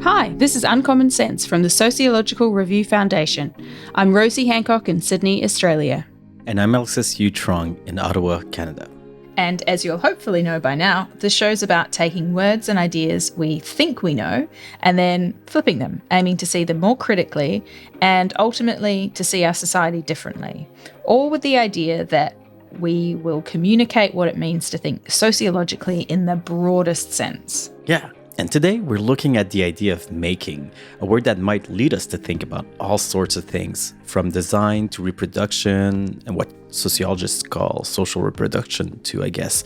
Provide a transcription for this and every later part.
Hi, this is Uncommon Sense from the Sociological Review Foundation. I'm Rosie Hancock in Sydney, Australia. And I'm Alexis in Ottawa, Canada. And as you'll hopefully know by now, the show's about taking words and ideas we think we know and then flipping them, aiming to see them more critically and ultimately to see our society differently. All with the idea that we will communicate what it means to think sociologically in the broadest sense. Yeah. And today we're looking at the idea of making, a word that might lead us to think about all sorts of things, from design to reproduction and what sociologists call social reproduction to, I guess,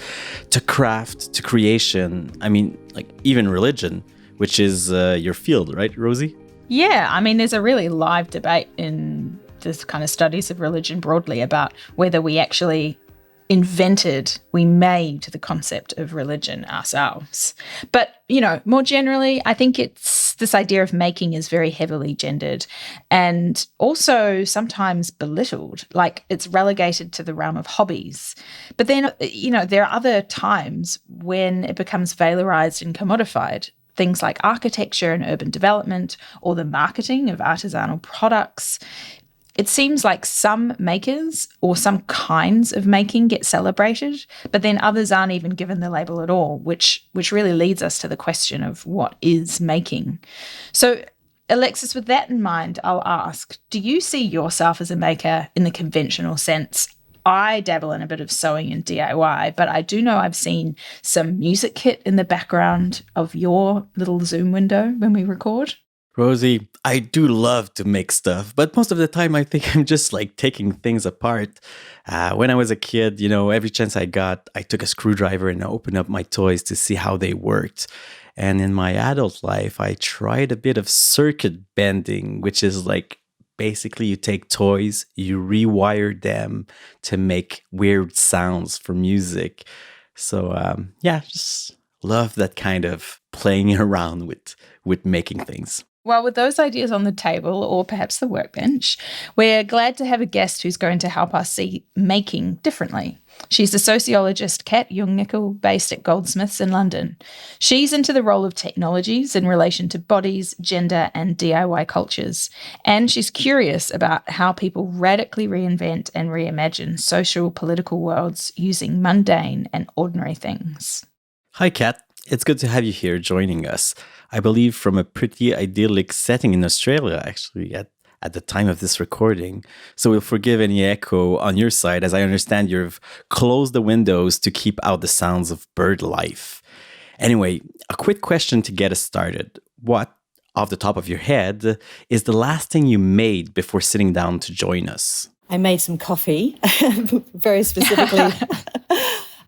to craft, to creation. I mean, like even religion, which is your field, right, Rosie? Yeah, there's a really live debate in this kind of studies of religion broadly about whether we actually we made the concept of religion ourselves. But, more generally, I think it's this idea of making is very heavily gendered and also sometimes belittled, like it's relegated to the realm of hobbies. But then, there are other times when it becomes valorised and commodified. Things like architecture and urban development or the marketing of artisanal products. It seems like some makers or some kinds of making get celebrated, but then others aren't even given the label at all, which really leads us to the question of what is making. So, Alexis, with that in mind, I'll ask, do you see yourself as a maker in the conventional sense? I dabble in a bit of sewing and DIY, but I do know I've seen some music kit in the background of your little Zoom window when we record. Rosie, I do love to make stuff, but most of the time I think I'm just like taking things apart. When I was a kid, every chance I got, I took a screwdriver and I opened up my toys to see how they worked. And in my adult life, I tried a bit of circuit bending, which is like basically you take toys, you rewire them to make weird sounds for music. So just love that kind of playing around with making things. Well, with those ideas on the table, or perhaps the workbench, we're glad to have a guest who's going to help us see making differently. She's the sociologist Kat Jungnickel, based at Goldsmiths in London. She's into the role of technologies in relation to bodies, gender, and DIY cultures. And she's curious about how people radically reinvent and reimagine social, political worlds using mundane and ordinary things. Hi, Kat. It's good to have you here joining us. I believe from a pretty idyllic setting in Australia, actually, at the time of this recording. So we'll forgive any echo on your side, as I understand you've closed the windows to keep out the sounds of bird life. Anyway, a quick question to get us started. What, off the top of your head, is the last thing you made before sitting down to join us? I made some coffee, very specifically.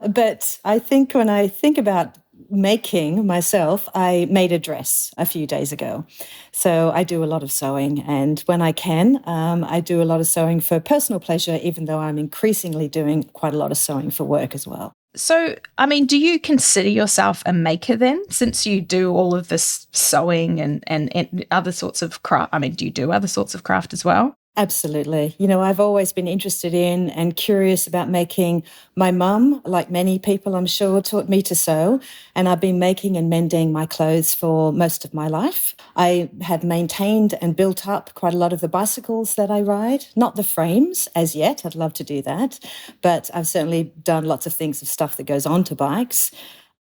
But I think when I think about making myself, I made a dress a few days ago. So I do a lot of sewing, and when I can, I do a lot of sewing for personal pleasure, even though I'm increasingly doing quite a lot of sewing for work as well. So, do you consider yourself a maker then, since you do all of this sewing and other sorts of craft? Do you do other sorts of craft as well? Absolutely. I've always been interested in and curious about making. My mum, like many people, I'm sure, taught me to sew, and I've been making and mending my clothes for most of my life. I have maintained and built up quite a lot of the bicycles that I ride, not the frames as yet. I'd love to do that, but I've certainly done lots of things of stuff that goes onto bikes.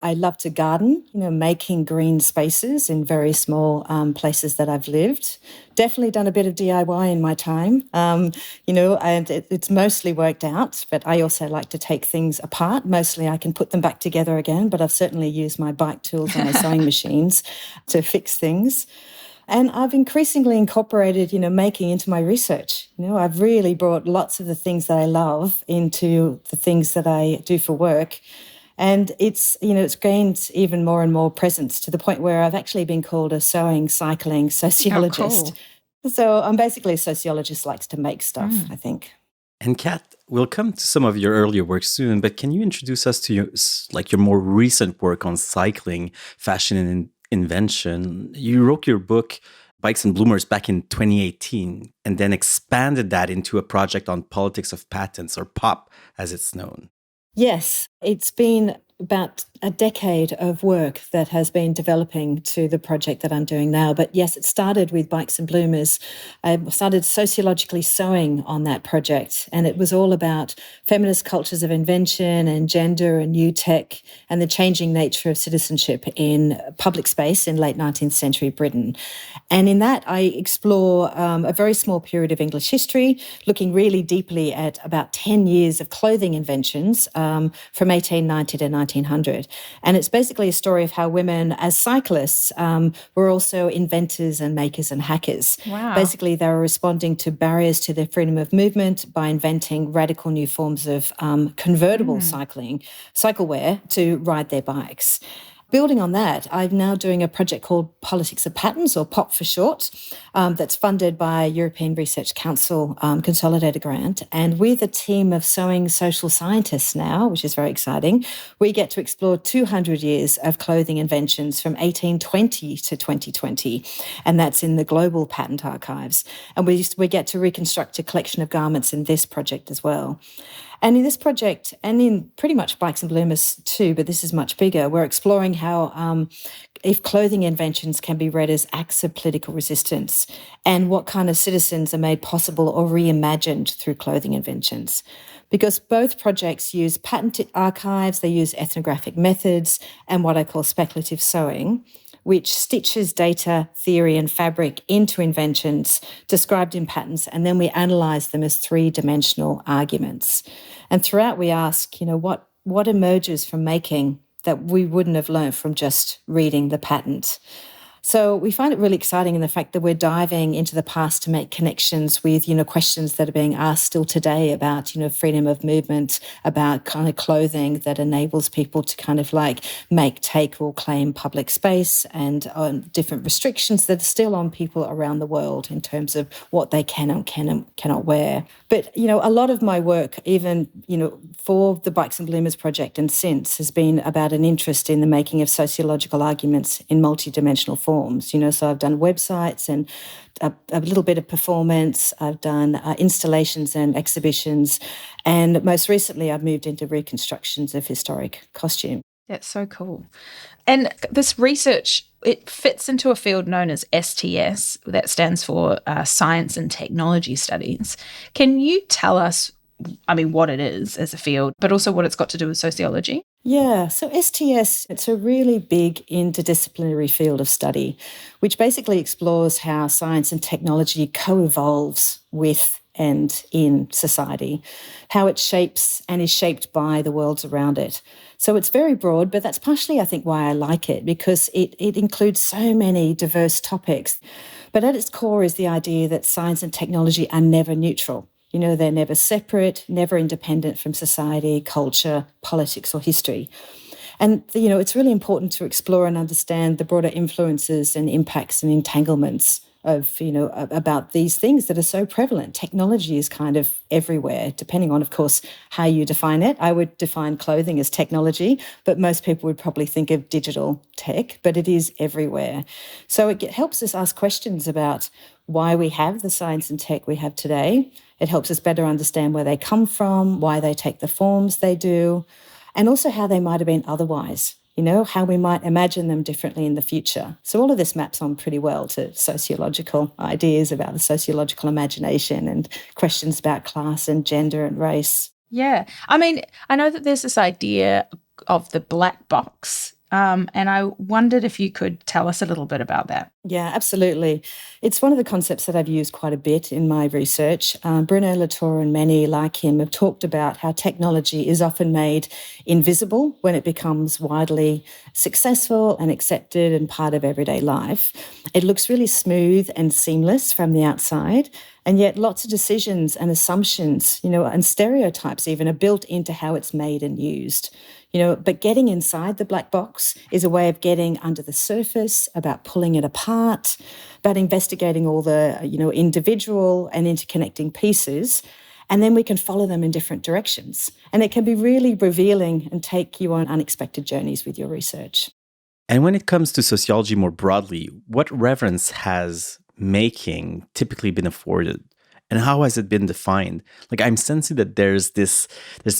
I love to garden, making green spaces in very small places that I've lived. Definitely done a bit of DIY in my time, and it's mostly worked out, but I also like to take things apart. Mostly I can put them back together again, but I've certainly used my bike tools and my sewing machines to fix things. And I've increasingly incorporated, making into my research. I've really brought lots of the things that I love into the things that I do for work. And it's gained even more and more presence to the point where I've actually been called a sewing, cycling sociologist. Oh, cool. So I'm basically a sociologist, likes to make stuff, I think. And Kat, we'll come to some of your earlier work soon, but can you introduce us to your more recent work on cycling, fashion, and invention? You wrote your book, Bikes and Bloomers, back in 2018, and then expanded that into a project on politics of patents, or POP, as it's known. Yes. It's been about a decade of work that has been developing to the project that I'm doing now. But yes, it started with Bikes and Bloomers. I started sociologically sewing on that project, and it was all about feminist cultures of invention and gender and new tech and the changing nature of citizenship in public space in late 19th century Britain. And in that, I explore a very small period of English history, looking really deeply at about 10 years of clothing inventions from 1890 to 1900. And it's basically a story of how women, as cyclists, were also inventors and makers and hackers. Wow. Basically, they were responding to barriers to their freedom of movement by inventing radical new forms of convertible cyclewear to ride their bikes. Building on that, I'm now doing a project called Politics of Patterns, or POP for short, that's funded by European Research Council Consolidated Grant. And with a team of sewing social scientists now, which is very exciting, we get to explore 200 years of clothing inventions from 1820 to 2020. And that's in the global patent archives. And we get to reconstruct a collection of garments in this project as well. And in this project, and in pretty much Bikes and Bloomers too, but this is much bigger, we're exploring how if clothing inventions can be read as acts of political resistance and what kind of citizens are made possible or reimagined through clothing inventions. Because both projects use patent archives, they use ethnographic methods and what I call speculative sewing, which stitches data, theory, and fabric into inventions described in patents, and then we analyse them as three-dimensional arguments. And throughout we ask, what emerges from making that we wouldn't have learned from just reading the patent? So we find it really exciting in the fact that we're diving into the past to make connections with, questions that are being asked still today about, freedom of movement, about kind of clothing that enables people to kind of like make, take, or claim public space, and different restrictions that are still on people around the world in terms of what they can and cannot wear. But, a lot of my work, even, for the Bikes and Bloomers project and since, has been about an interest in the making of sociological arguments in multidimensional forms. So I've done websites and a little bit of performance. I've done installations and exhibitions. And most recently, I've moved into reconstructions of historic costume. That's so cool. And this research, it fits into a field known as STS, that stands for Science and Technology Studies. Can you tell us, what it is as a field, but also what it's got to do with sociology? Yeah, so STS, it's a really big interdisciplinary field of study, which basically explores how science and technology co-evolves with and in society, how it shapes and is shaped by the worlds around it. So it's very broad, but that's partially, I think, why I like it, because it includes so many diverse topics. But at its core is the idea that science and technology are never neutral. They're never separate, never independent from society, culture, politics, or history. And, it's really important to explore and understand the broader influences and impacts and entanglements of, about these things that are so prevalent. Technology is kind of everywhere, depending on, of course, how you define it. I would define clothing as technology, but most people would probably think of digital tech, but it is everywhere. So it helps us ask questions about why we have the science and tech we have today. It helps us better understand where they come from, why they take the forms they do, and also how they might have been otherwise, how we might imagine them differently in the future. So all of this maps on pretty well to sociological ideas about the sociological imagination and questions about class and gender and race. Yeah. I know that there's this idea of the black box, and I wondered if you could tell us a little bit about that. Yeah, absolutely. It's one of the concepts that I've used quite a bit in my research. Bruno Latour and many like him have talked about how technology is often made invisible when it becomes widely successful and accepted and part of everyday life. It looks really smooth and seamless from the outside, and yet lots of decisions and assumptions, and stereotypes even are built into how it's made and used. But getting inside the black box is a way of getting under the surface, about pulling it apart, about investigating all the, individual and interconnecting pieces. And then we can follow them in different directions. And it can be really revealing and take you on unexpected journeys with your research. And when it comes to sociology more broadly, what reference has making typically been afforded? And how has it been defined? Like, I'm sensing that there's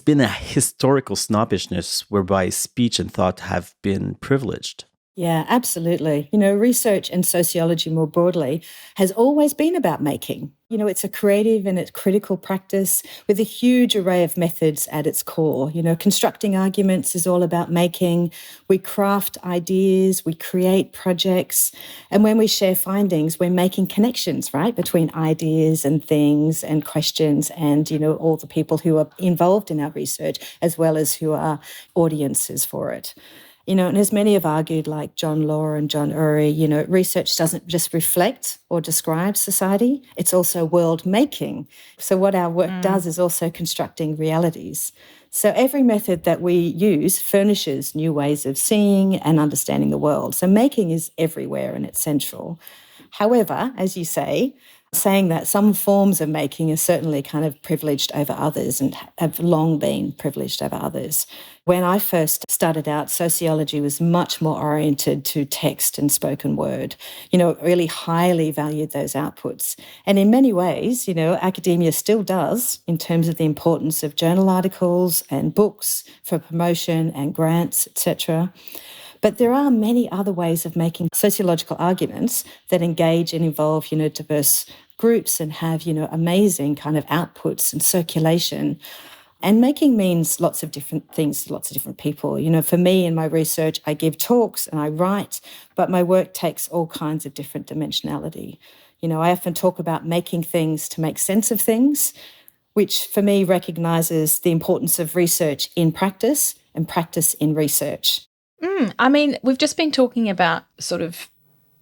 been a historical snobbishness whereby speech and thought have been privileged. Yeah, absolutely. Research and sociology more broadly has always been about making. It's a creative and it's critical practice with a huge array of methods at its core. Constructing arguments is all about making. We craft ideas, we create projects, and when we share findings, we're making connections, right, between ideas and things and questions and, all the people who are involved in our research as well as who are audiences for it. And as many have argued, like John Law and John Urey, research doesn't just reflect or describe society, it's also world making. So what our work does is also constructing realities. So every method that we use furnishes new ways of seeing and understanding the world. So making is everywhere and it's central. However, as you say, saying that some forms of making are certainly kind of privileged over others and have long been privileged over others. When I first started out, sociology was much more oriented to text and spoken word. It really highly valued those outputs. And in many ways, academia still does in terms of the importance of journal articles and books for promotion and grants, etc. But there are many other ways of making sociological arguments that engage and involve, diverse groups and have, amazing kind of outputs and circulation. And making means lots of different things to lots of different people. For me in my research, I give talks and I write, but my work takes all kinds of different dimensionality. I often talk about making things to make sense of things, which for me recognises the importance of research in practice and practice in research. We've just been talking about sort of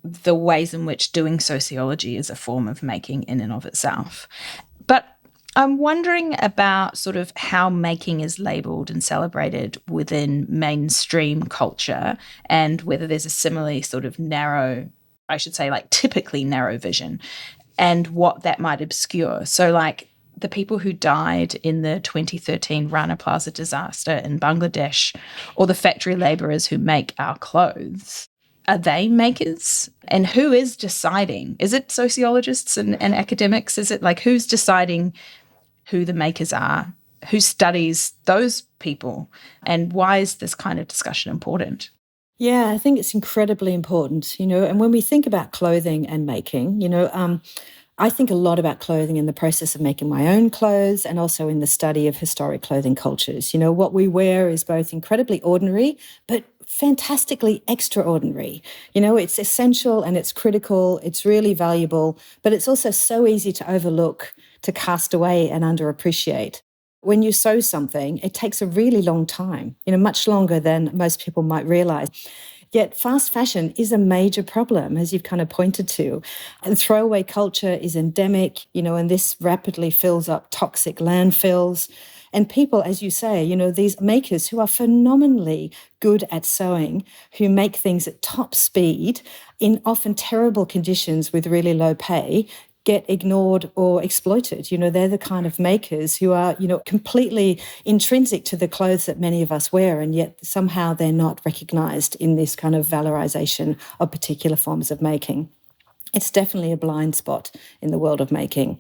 the ways in which doing sociology is a form of making in and of itself. But I'm wondering about sort of how making is labelled and celebrated within mainstream culture and whether there's a similarly sort of narrow, I should say like typically narrow vision and what that might obscure. So like the people who died in the 2013 Rana Plaza disaster in Bangladesh or the factory labourers who make our clothes, are they makers? And who is deciding? Is it sociologists and academics? Is it like who's deciding who the makers are? Who studies those people? And why is this kind of discussion important? Yeah, I think it's incredibly important, and when we think about clothing and making, I think a lot about clothing in the process of making my own clothes and also in the study of historic clothing cultures. What we wear is both incredibly ordinary, but fantastically extraordinary. It's essential and it's critical, it's really valuable, but it's also so easy to overlook, to cast away and underappreciate. When you sew something, it takes a really long time, much longer than most people might realize. Yet fast fashion is a major problem, as you've kind of pointed to. And throwaway culture is endemic, and this rapidly fills up toxic landfills. And people, as you say, these makers who are phenomenally good at sewing, who make things at top speed in often terrible conditions with really low pay, get ignored or exploited. They're the kind of makers who are, completely intrinsic to the clothes that many of us wear, and yet somehow they're not recognised in this kind of valorisation of particular forms of making. It's definitely a blind spot in the world of making.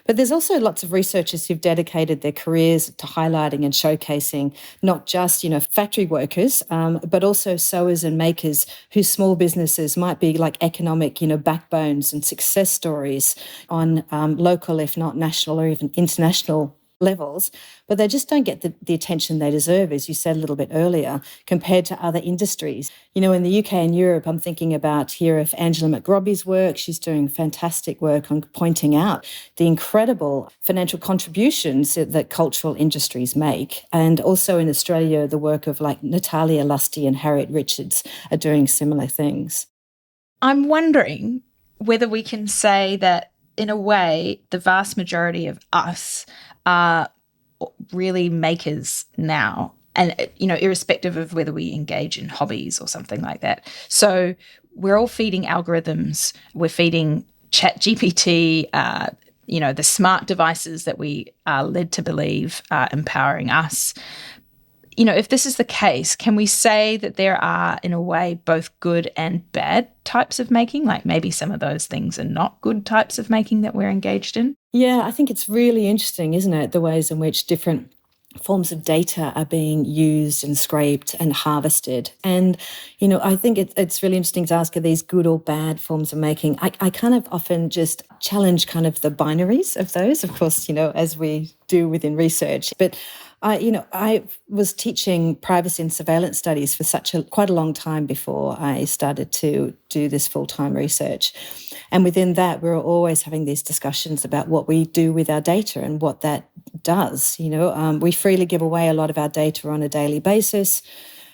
But there's also lots of researchers who've dedicated their careers to highlighting and showcasing not just, factory workers, but also sewers and makers whose small businesses might be like economic, backbones and success stories on local, if not national or even international levels, but they just don't get the attention they deserve, as you said a little bit earlier, compared to other industries. In the UK and Europe, I'm thinking about here of Angela McRobbie's work. She's doing fantastic work on pointing out the incredible financial contributions that cultural industries make. And also in Australia, the work of like Natalia Lusty and Harriet Richards are doing similar things. I'm wondering whether we can say that, in a way, the vast majority of us are really makers now, and irrespective of whether we engage in hobbies or something like that. So we're all feeding algorithms, we're feeding ChatGPT, the smart devices that we are led to believe are empowering us. If this is the case, can we say that there are, in a way, both good and bad types of making? Like maybe some of those things are not good types of making that we're engaged in? Yeah, I think it's really interesting, isn't it? The ways in which different forms of data are being used and scraped and harvested. And, I think it's really interesting to ask, are these good or bad forms of making? I kind of often just challenge kind of the binaries of those, of course, as we do within research. But I was teaching privacy and surveillance studies for quite a long time before I started to do this full-time research. And within that, we were always having these discussions about what we do with our data and what that does. We freely give away a lot of our data on a daily basis.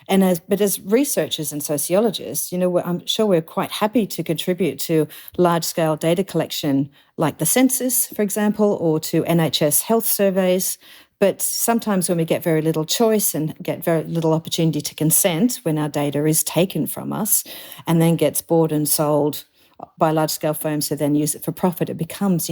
But as researchers and sociologists, I'm sure we're quite happy to contribute to large-scale data collection, like the census, for example, or to NHS health surveys. But sometimes when we get very little choice and get very little opportunity to consent, when our data is taken from us and then gets bought and sold by large-scale firms who then use it for profit, it becomes,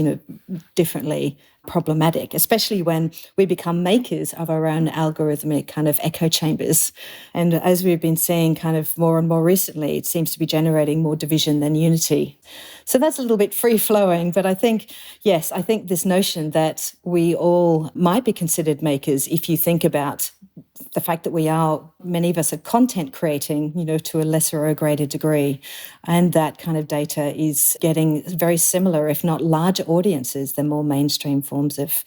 differently problematic, especially when we become makers of our own algorithmic kind of echo chambers. And as we've been seeing kind of more and more recently, it seems to be generating more division than unity. So that's a little bit free-flowing, but I think this notion that we all might be considered makers, if you think about the fact that many of us are content creating, to a lesser or greater degree. And that kind of data is getting very similar, if not larger audiences than more mainstream forms of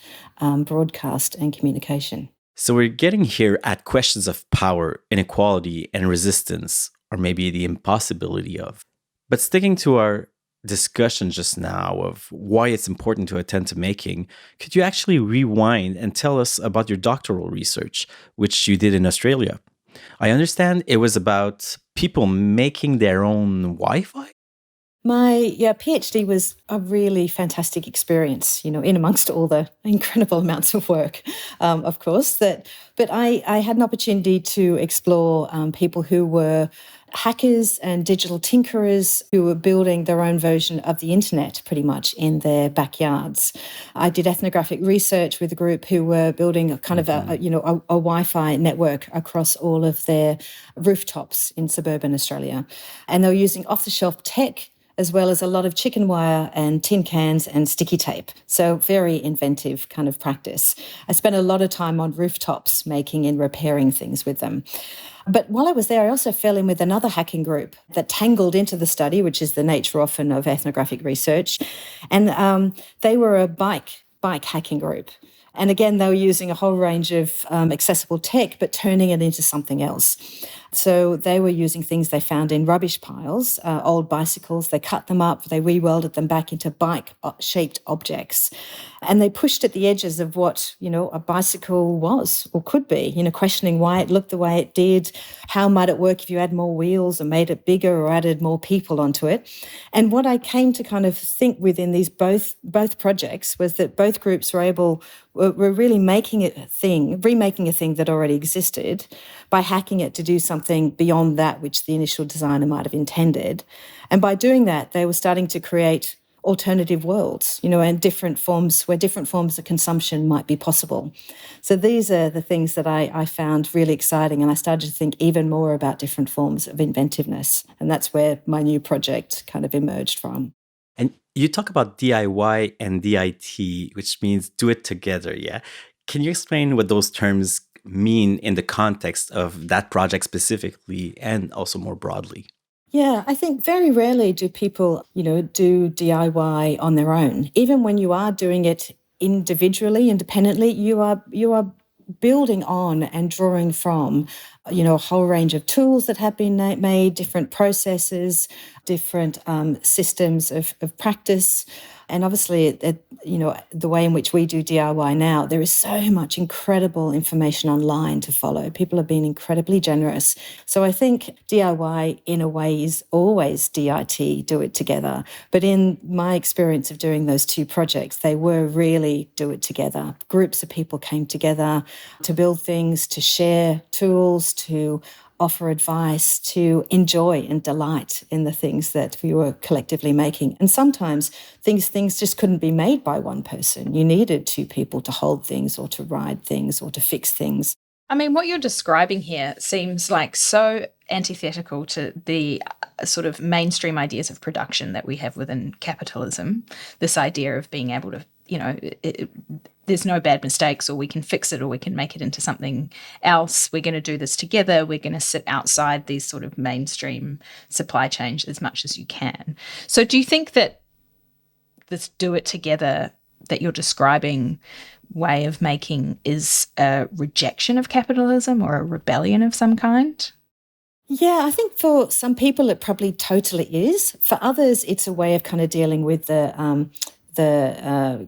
broadcast and communication. So we're getting here at questions of power, inequality, and resistance, or maybe the impossibility of. But sticking to our discussion just now of why it's important to attend to making, could you actually rewind and tell us about your doctoral research, which you did in Australia? I understand it was about people making their own Wi-Fi? My PhD was a really fantastic experience, in amongst all the incredible amounts of work, of course. But I had an opportunity to explore people who were hackers and digital tinkerers who were building their own version of the internet pretty much in their backyards. I did ethnographic research with a group who were building a kind of a Wi-Fi network across all of their rooftops in suburban Australia. And they were using off-the-shelf tech as well as a lot of chicken wire and tin cans and sticky tape. So very inventive kind of practice. I spent a lot of time on rooftops making and repairing things with them. But while I was there, I also fell in with another hacking group that tangled into the study, which is the nature often of ethnographic research. And they were a bike hacking group. And again, they were using a whole range of accessible tech, but turning it into something else. So they were using things they found in rubbish piles, old bicycles. They cut them up, they re-welded them back into bike-shaped objects. And they pushed at the edges of what, a bicycle was or could be, questioning why it looked the way it did, how might it work if you add more wheels or made it bigger or added more people onto it. And what I came to kind of think within these both projects was that both groups were really remaking a thing that already existed by hacking it to do something beyond that which the initial designer might have intended. And by doing that, they were starting to create alternative worlds, and different forms of consumption might be possible. So these are the things that I found really exciting, and I started to think even more about different forms of inventiveness. And that's where my new project kind of emerged from. And you talk about DIY and DIT, which means do it together, yeah? Can you explain what those terms mean in the context of that project specifically and also more broadly? Yeah, I think very rarely do people, do DIY on their own. Even when you are doing it individually, independently, you are building on and drawing from, a whole range of tools that have been made, different processes, different systems of practice. And obviously, the way in which we do DIY now, there is so much incredible information online to follow. People have been incredibly generous. So I think DIY, in a way, is always DIT, do it together. But in my experience of doing those two projects, they were really do it together. Groups of people came together to build things, to share tools, to offer advice, to enjoy and delight in the things that we were collectively making. And sometimes things just couldn't be made by one person. You needed two people to hold things or to ride things or to fix things. I mean, what you're describing here seems like so antithetical to the sort of mainstream ideas of production that we have within capitalism. This idea of being able to there's no bad mistakes, or we can fix it, or we can make it into something else. We're going to do this together. We're going to sit outside these sort of mainstream supply chains as much as you can. So do you think that this do it together that you're describing way of making is a rejection of capitalism or a rebellion of some kind? Yeah, I think for some people it probably totally is. For others, it's a way of kind of dealing with the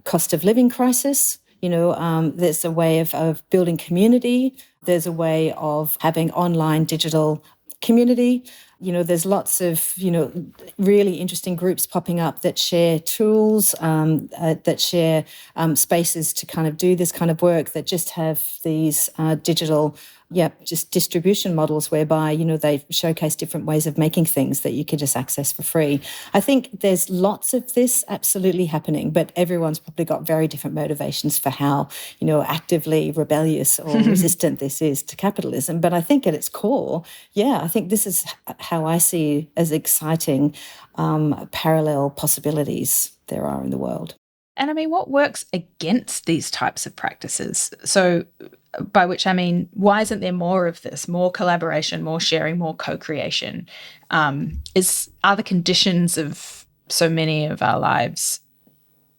cost of living crisis. There's a way of building community. There's a way of having online digital community. There's lots of, really interesting groups popping up that share tools, that share spaces to kind of do this kind of work, that just have these digital, just distribution models whereby, they showcase different ways of making things that you can just access for free. I think there's lots of this absolutely happening, but everyone's probably got very different motivations for how, actively rebellious or resistant this is to capitalism. But I think at its core, I think this is how I see as exciting parallel possibilities there are in the world. And I mean, what works against these types of practices? So by which I mean, why isn't there more of this, more collaboration, more sharing, more co-creation? Are the conditions of so many of our lives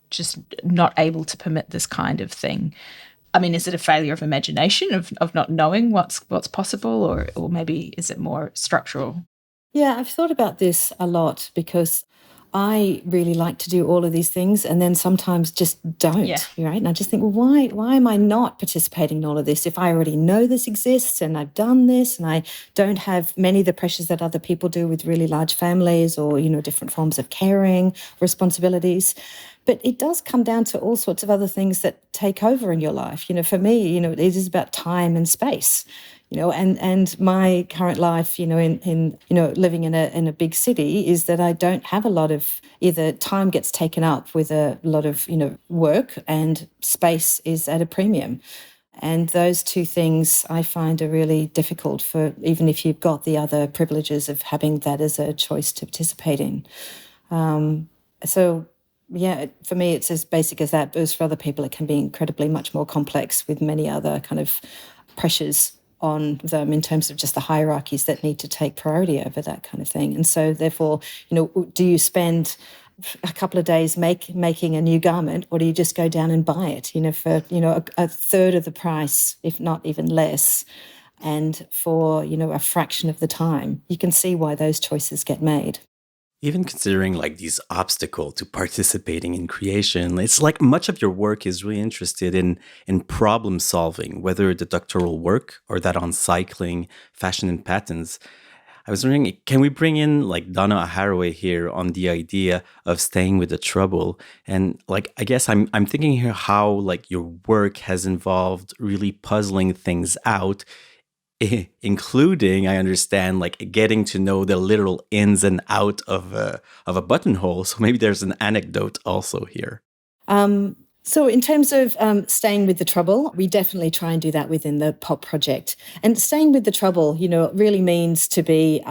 just not able to permit this kind of thing? I mean, is it a failure of imagination, of not knowing what's possible, or maybe is it more structural? Yeah, I've thought about this a lot because I really like to do all of these things and then sometimes just don't, right? And I just think, well, why am I not participating in all of this if I already know this exists and I've done this and I don't have many of the pressures that other people do with really large families or, different forms of caring, responsibilities. But it does come down to all sorts of other things that take over in your life. For me, it is about time and space. And my current life, in living in a big city, is that I don't have a lot of, either time gets taken up with a lot of, work, and space is at a premium. And those two things I find are really difficult for, even if you've got the other privileges of having that as a choice to participate in. For me, it's as basic as that. But for other people, it can be incredibly much more complex with many other kind of pressures on them in terms of just the hierarchies that need to take priority over that kind of thing. And so therefore, do you spend a couple of days making a new garment, or do you just go down and buy it, for, a third of the price, if not even less, and for, a fraction of the time? You can see why those choices get made. Even considering like these obstacles to participating in creation, it's like much of your work is really interested in problem solving, whether the doctoral work or that on cycling, fashion, and patents. I was wondering, can we bring in like Donna Haraway here on the idea of staying with the trouble? And like, I guess I'm thinking here how like your work has involved really puzzling things out, including, I understand, like getting to know the literal ins and out of a buttonhole. So maybe there's an anecdote also here. So in terms of staying with the trouble, we definitely try and do that within the POP project. And staying with the trouble, really means to be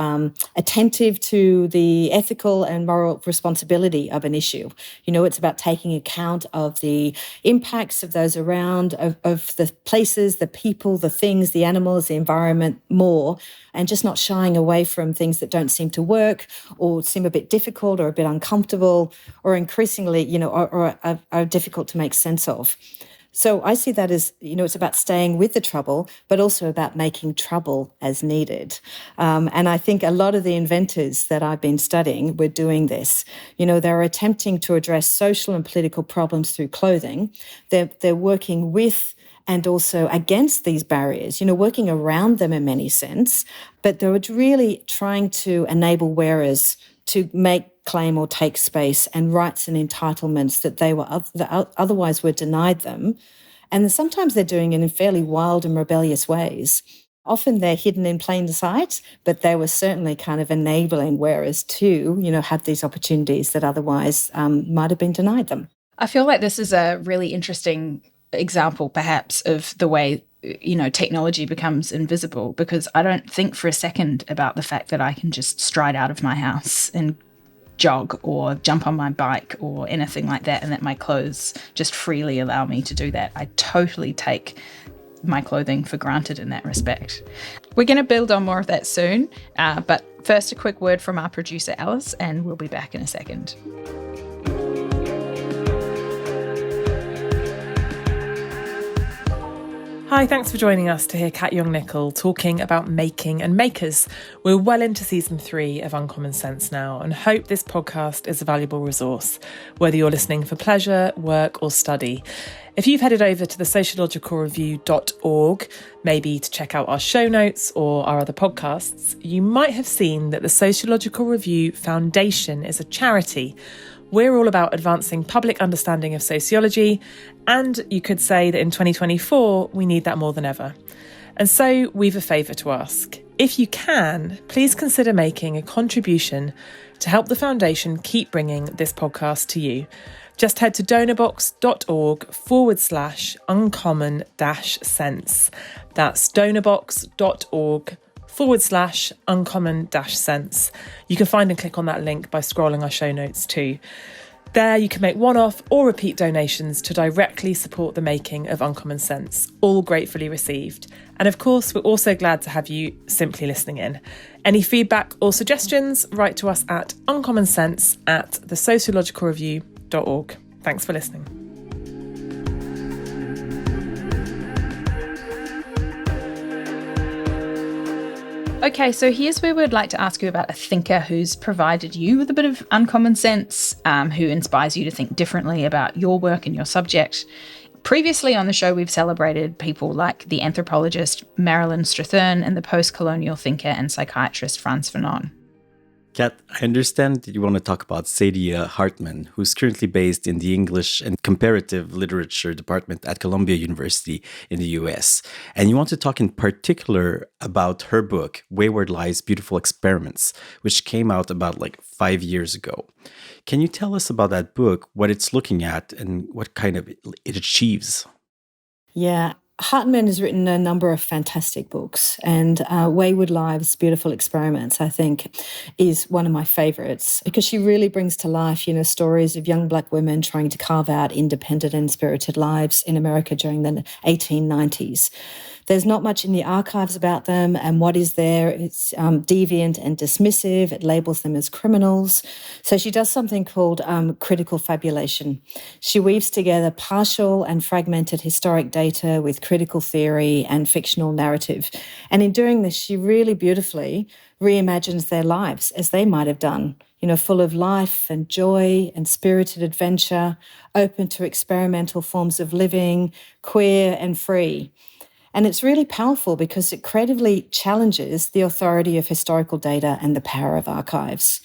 attentive to the ethical and moral responsibility of an issue. It's about taking account of the impacts of those around, of the places, the people, the things, the animals, the environment more, and just not shying away from things that don't seem to work or seem a bit difficult or a bit uncomfortable or increasingly, or are difficult to make sense of. So I see that as, it's about staying with the trouble, but also about making trouble as needed. And I think a lot of the inventors that I've been studying were doing this. They're attempting to address social and political problems through clothing. They're working with and also against these barriers, working around them in many sense, but they were really trying to enable wearers to make, claim or take space and rights and entitlements that they were otherwise were denied them. And sometimes they're doing it in fairly wild and rebellious ways. Often they're hidden in plain sight, but they were certainly kind of enabling wearers to, have these opportunities that otherwise might have been denied them. I feel like this is a really interesting example, perhaps, of the way technology becomes invisible, because I don't think for a second about the fact that I can just stride out of my house and jog or jump on my bike or anything like that, and that my clothes just freely allow me to do that. I totally take my clothing for granted in that respect. We're going to build on more of that soon, but first a quick word from our producer Alice, and we'll be back in a second. Hi, thanks for joining us to hear Kat Jungnickel talking about making and makers. We're well into season 3 of Uncommon Sense now and hope this podcast is a valuable resource, whether you're listening for pleasure, work or study. If you've headed over to the sociologicalreview.org, maybe to check out our show notes or our other podcasts, you might have seen that the Sociological Review Foundation is a charity. We're all about advancing public understanding of sociology, and you could say that in 2024, we need that more than ever. And so we've a favour to ask. If you can, please consider making a contribution to help the foundation keep bringing this podcast to you. Just head to donorbox.org/uncommon-sense. That's donorbox.org/uncommon-sense. You can find and click on that link by scrolling our show notes too. There you can make one-off or repeat donations to directly support the making of Uncommon Sense, all gratefully received. And of course, we're also glad to have you simply listening in. Any feedback or suggestions, write to us at uncommonsense@thesociologicalreview.org. Thanks for listening. Okay, so here's where we'd like to ask you about a thinker who's provided you with a bit of uncommon sense, who inspires you to think differently about your work and your subject. Previously on the show, we've celebrated people like the anthropologist Marilyn Strathern and the post-colonial thinker and psychiatrist Frantz Fanon. Kat, I understand that you want to talk about Saidiya Hartman, who's currently based in the English and Comparative Literature Department at Columbia University in the US. And you want to talk in particular about her book, Wayward Lives, Beautiful Experiments, which came out about 5 years ago. Can you tell us about that book, what it's looking at, and what kind of it achieves? Yeah. Hartman has written a number of fantastic books, and Wayward Lives, Beautiful Experiments, I think, is one of my favourites because she really brings to life, stories of young Black women trying to carve out independent and spirited lives in America during the 1890s. There's not much in the archives about them, and what is there, it's deviant and dismissive. It labels them as criminals. So she does something called critical fabulation. She weaves together partial and fragmented historic data with critical theory and fictional narrative. And in doing this, she really beautifully reimagines their lives as they might have done, full of life and joy and spirited adventure, open to experimental forms of living, queer and free. And it's really powerful because it creatively challenges the authority of historical data and the power of archives.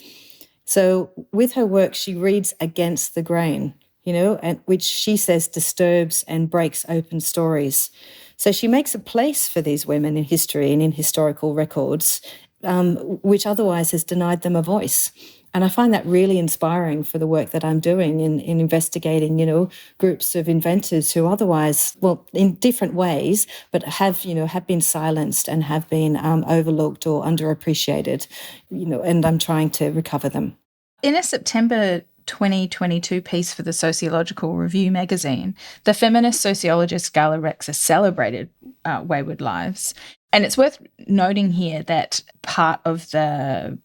So with her work, she reads against the grain, and which she says disturbs and breaks open stories. So she makes a place for these women in history and in historical records, which otherwise has denied them a voice. And I find that really inspiring for the work that I'm doing in investigating, groups of inventors who otherwise, in different ways, but have been silenced and have been overlooked or underappreciated, and I'm trying to recover them. In a September 2022 piece for the Sociological Review magazine, the feminist sociologist Alexis celebrated Wayward Lives. And it's worth noting here that part of the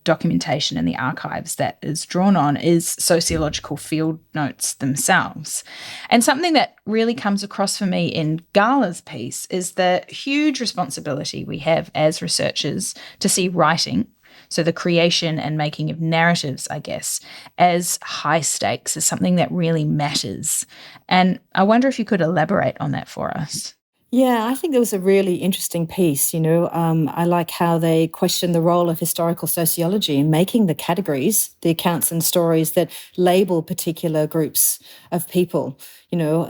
documentation in the archives that is drawn on is sociological field notes themselves. And something that really comes across for me in Gala's piece is the huge responsibility we have as researchers to see writing, so the creation and making of narratives, I guess, as high stakes, as something that really matters. And I wonder if you could elaborate on that for us. Yeah, I think it was a really interesting piece. I like how they question the role of historical sociology in making the categories, the accounts and stories that label particular groups of people,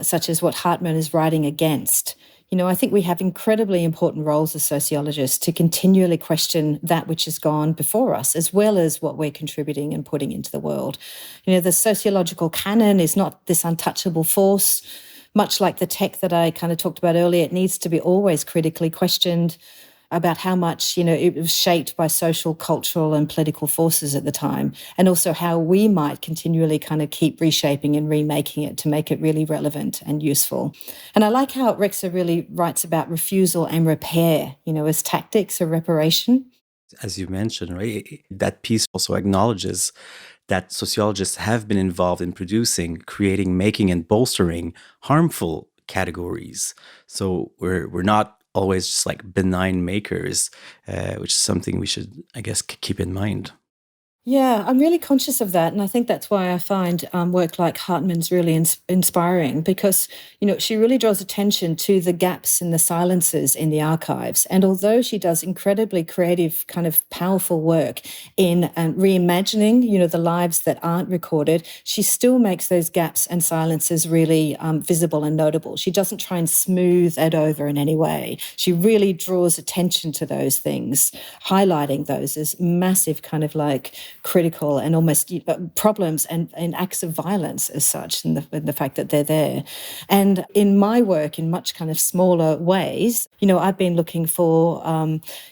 such as what Hartman is writing against. I think we have incredibly important roles as sociologists to continually question that which has gone before us, as well as what we're contributing and putting into the world. The sociological canon is not this untouchable force. Much like the tech that I kind of talked about earlier, it needs to be always critically questioned. about how much, it was shaped by social, cultural, and political forces at the time, and also how we might continually kind of keep reshaping and remaking it to make it really relevant and useful. And I like how Rexa really writes about refusal and repair, as tactics of reparation. As you mentioned, right, that piece also acknowledges that sociologists have been involved in producing, creating, making, and bolstering harmful categories. So we're not always just like benign makers, which is something we should, I guess, keep in mind. Yeah, I'm really conscious of that. And I think that's why I find work like Hartman's really inspiring, because, she really draws attention to the gaps and the silences in the archives. And although she does incredibly creative, kind of powerful work in reimagining, the lives that aren't recorded, she still makes those gaps and silences really visible and notable. She doesn't try and smooth it over in any way. She really draws attention to those things, highlighting those as massive kind of like critical and almost problems and acts of violence as such, and the fact that they're there. And in my work, in much kind of smaller ways, I've been looking for,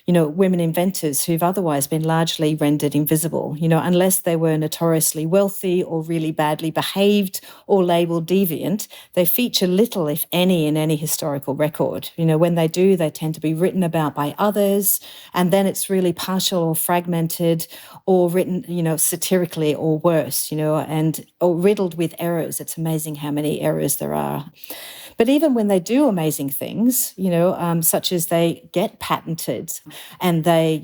women inventors who've otherwise been largely rendered invisible, unless they were notoriously wealthy or really badly behaved or labelled deviant. They feature little, if any, in any historical record. When they do, they tend to be written about by others, and then it's really partial or fragmented or written, satirically or worse, or riddled with errors. It's amazing how many errors there are. But even when they do amazing things, such as they get patented and they,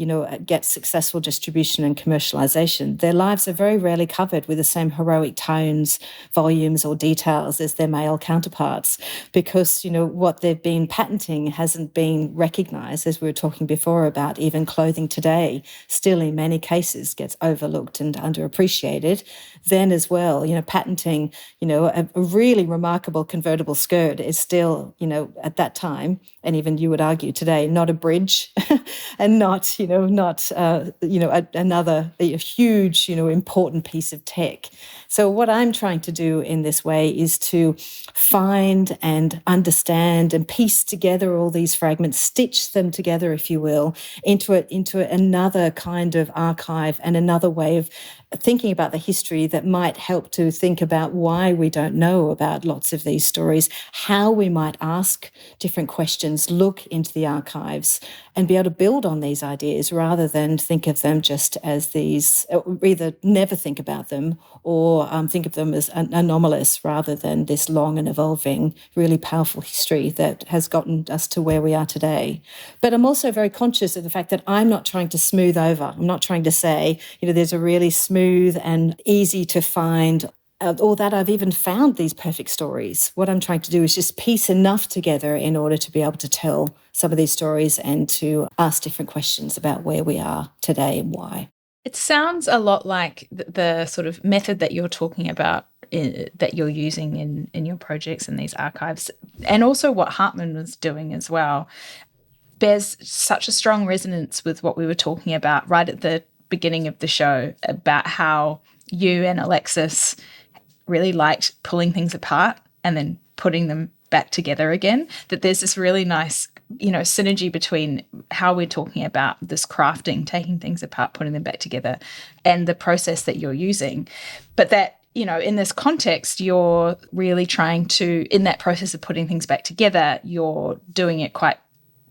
get successful distribution and commercialization, their lives are very rarely covered with the same heroic tones, volumes, or details as their male counterparts, because, what they've been patenting hasn't been recognized, as we were talking before about even clothing today, still in many cases gets overlooked and underappreciated. Then as well, patenting, a really remarkable convertible skirt is still, at that time, and even you would argue today, not a bridge and not, another huge, important piece of tech. So what I'm trying to do in this way is to find and understand and piece together all these fragments, stitch them together, if you will, into another kind of archive and another way of thinking about the history that might help to think about why we don't know about lots of these stories, how we might ask different questions, look into the archives and be able to build on these ideas rather than think of them just as these, either never think about them or think of them as anomalous rather than this long and evolving, really powerful history that has gotten us to where we are today. But I'm also very conscious of the fact that I'm not trying to smooth over. I'm not trying to say, there's a really smooth and easy to find or that I've even found these perfect stories. What I'm trying to do is just piece enough together in order to be able to tell some of these stories and to ask different questions about where we are today and why. It sounds a lot like the sort of method that you're talking about that you're using in your projects in these archives, and also what Hartman was doing as well, bears such a strong resonance with what we were talking about right at the beginning of the show about how you and Alexis really liked pulling things apart and then putting them back together again, that there's this really nice, synergy between how we're talking about this crafting, taking things apart, putting them back together, and the process that you're using. But that, in this context, you're really trying to, in that process of putting things back together, you're doing it quite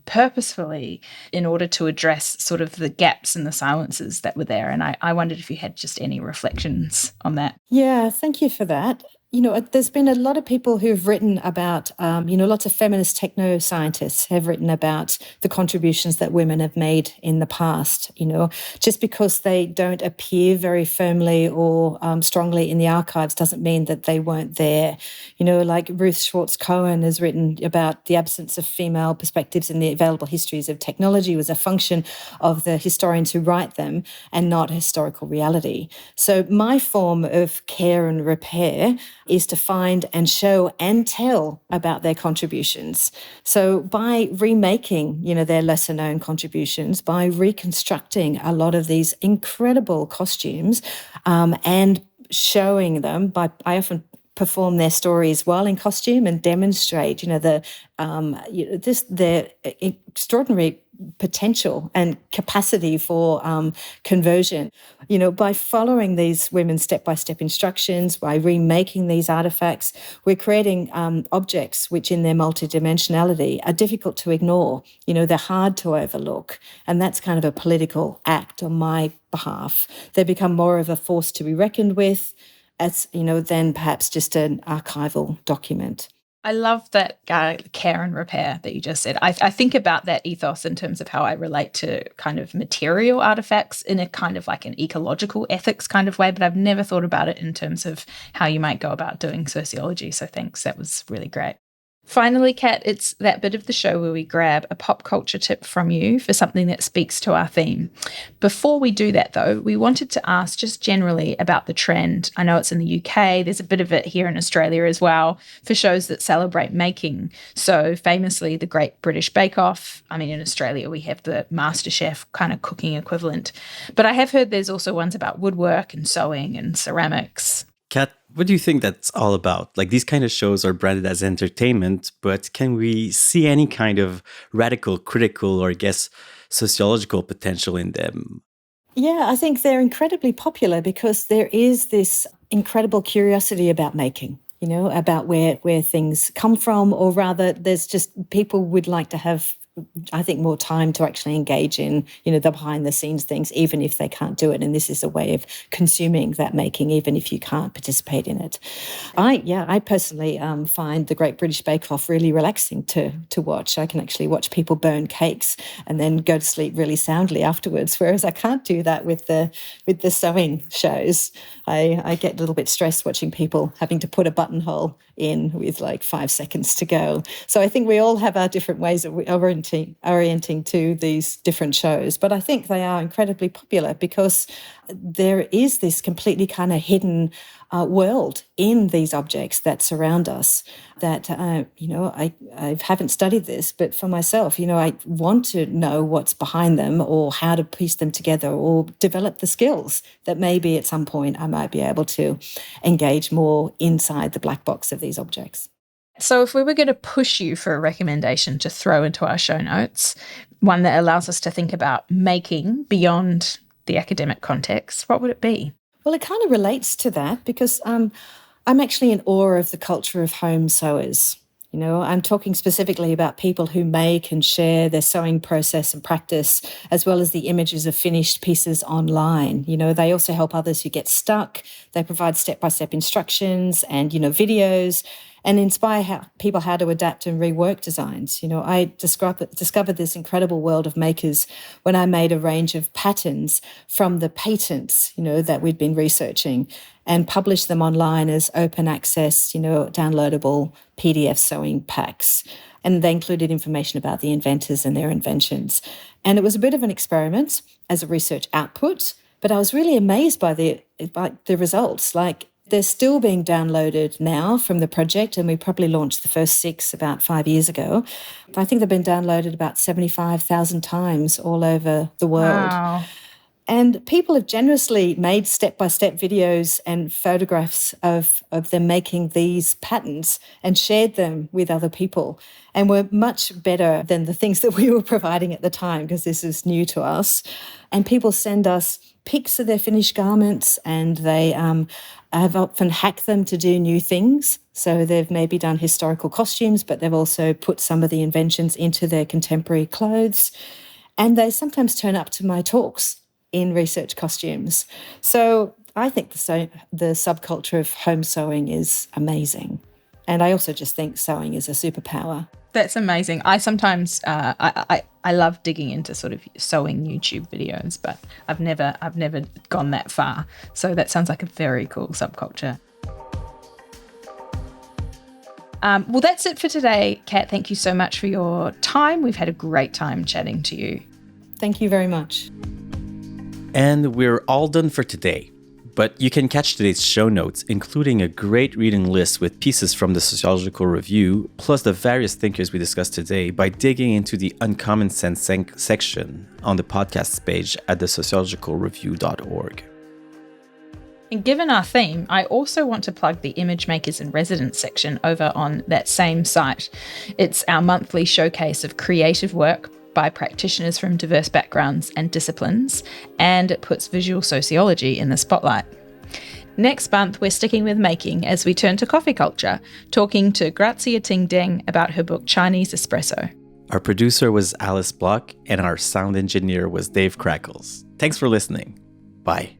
purposefully in order to address sort of the gaps and the silences that were there. And I wondered if you had just any reflections on that. Yeah, thank you for that. There's been a lot of people who've written about, lots of feminist techno-scientists have written about the contributions that women have made in the past, just because they don't appear very firmly or strongly in the archives doesn't mean that they weren't there. Like Ruth Schwartz-Cohen has written about the absence of female perspectives in the available histories of technology was a function of the historians who write them and not historical reality. So my form of care and repair is to find and show and tell about their contributions. So by remaking, their lesser known contributions, by reconstructing a lot of these incredible costumes and showing them, I often perform their stories while in costume and demonstrate, their extraordinary potential and capacity for conversion. By following these women's step-by-step instructions, by remaking these artifacts, we're creating objects which in their multidimensionality are difficult to ignore. They're hard to overlook. And that's kind of a political act on my behalf. They become more of a force to be reckoned with, as than perhaps just an archival document. I love that care and repair that you just said. I think about that ethos in terms of how I relate to kind of material artifacts in a kind of like an ecological ethics kind of way, but I've never thought about it in terms of how you might go about doing sociology. So thanks. That was really great. Finally, Kat, it's that bit of the show where we grab a pop culture tip from you for something that speaks to our theme. Before we do that, though, we wanted to ask just generally about the trend. I know it's in the UK. There's a bit of it here in Australia as well for shows that celebrate making. So famously, the Great British Bake Off. I mean, in Australia, we have the MasterChef kind of cooking equivalent. But I have heard there's also ones about woodwork and sewing and ceramics. Kat, what do you think that's all about? Like, these kind of shows are branded as entertainment, but can we see any kind of radical, critical, or I guess sociological potential in them? Yeah, I think they're incredibly popular because there is this incredible curiosity about making, about where things come from, or rather there's just people would like to have, I think, more time to actually engage in, the behind the scenes things, even if they can't do it. And this is a way of consuming that making, even if you can't participate in it. I personally find the Great British Bake Off really relaxing to watch. I can actually watch people burn cakes and then go to sleep really soundly afterwards, whereas I can't do that with the sewing shows. I get a little bit stressed watching people having to put a buttonhole in with like 5 seconds to go. So I think we all have our different ways of orienting to these different shows. But I think they are incredibly popular because there is this completely kind of hidden world in these objects that surround us that, I haven't studied this, but for myself, I want to know what's behind them or how to piece them together or develop the skills that maybe at some point I might be able to engage more inside the black box of these objects. So if we were going to push you for a recommendation to throw into our show notes, one that allows us to think about making beyond the academic context, what would it be? Well, it kind of relates to that because I'm actually in awe of the culture of home sewers. I'm talking specifically about people who make and share their sewing process and practice, as well as the images of finished pieces online. They also help others who get stuck. They provide step-by-step instructions and, videos, and inspire people how to adapt and rework designs. I discovered this incredible world of makers when I made a range of patterns from the patents, that we'd been researching and published them online as open access, downloadable PDF sewing packs. And they included information about the inventors and their inventions. And it was a bit of an experiment as a research output, but I was really amazed by the results. Like, they're still being downloaded now from the project, and we probably launched the first 6 about 5 years ago. I think they've been downloaded about 75,000 times all over the world. Wow. And people have generously made step-by-step videos and photographs of them making these patterns and shared them with other people, and were much better than the things that we were providing at the time, because this is new to us. And people send us pics of their finished garments, and they have often hacked them to do new things. So they've maybe done historical costumes, but they've also put some of the inventions into their contemporary clothes. And they sometimes turn up to my talks in research costumes. So I think the subculture of home sewing is amazing. And I also just think sewing is a superpower. That's amazing. I sometimes I love digging into sort of sewing YouTube videos, but I've never gone that far. So that sounds like a very cool subculture. Well, that's it for today, Kat. Thank you so much for your time. We've had a great time chatting to you. Thank you very much. And we're all done for today. But you can catch today's show notes, including a great reading list with pieces from the Sociological Review, plus the various thinkers we discussed today, by digging into the Uncommon Sense section on the podcast page at thesociologicalreview.org. And given our theme, I also want to plug the Image Makers in Residence section over on that same site. It's our monthly showcase of creative work by practitioners from diverse backgrounds and disciplines, and it puts visual sociology in the spotlight. Next month, we're sticking with making as we turn to coffee culture, talking to Grazia Ting Deng about her book Chinese Espresso. Our producer was Alice Block, and our sound engineer was Dave Crackles. Thanks for listening. Bye.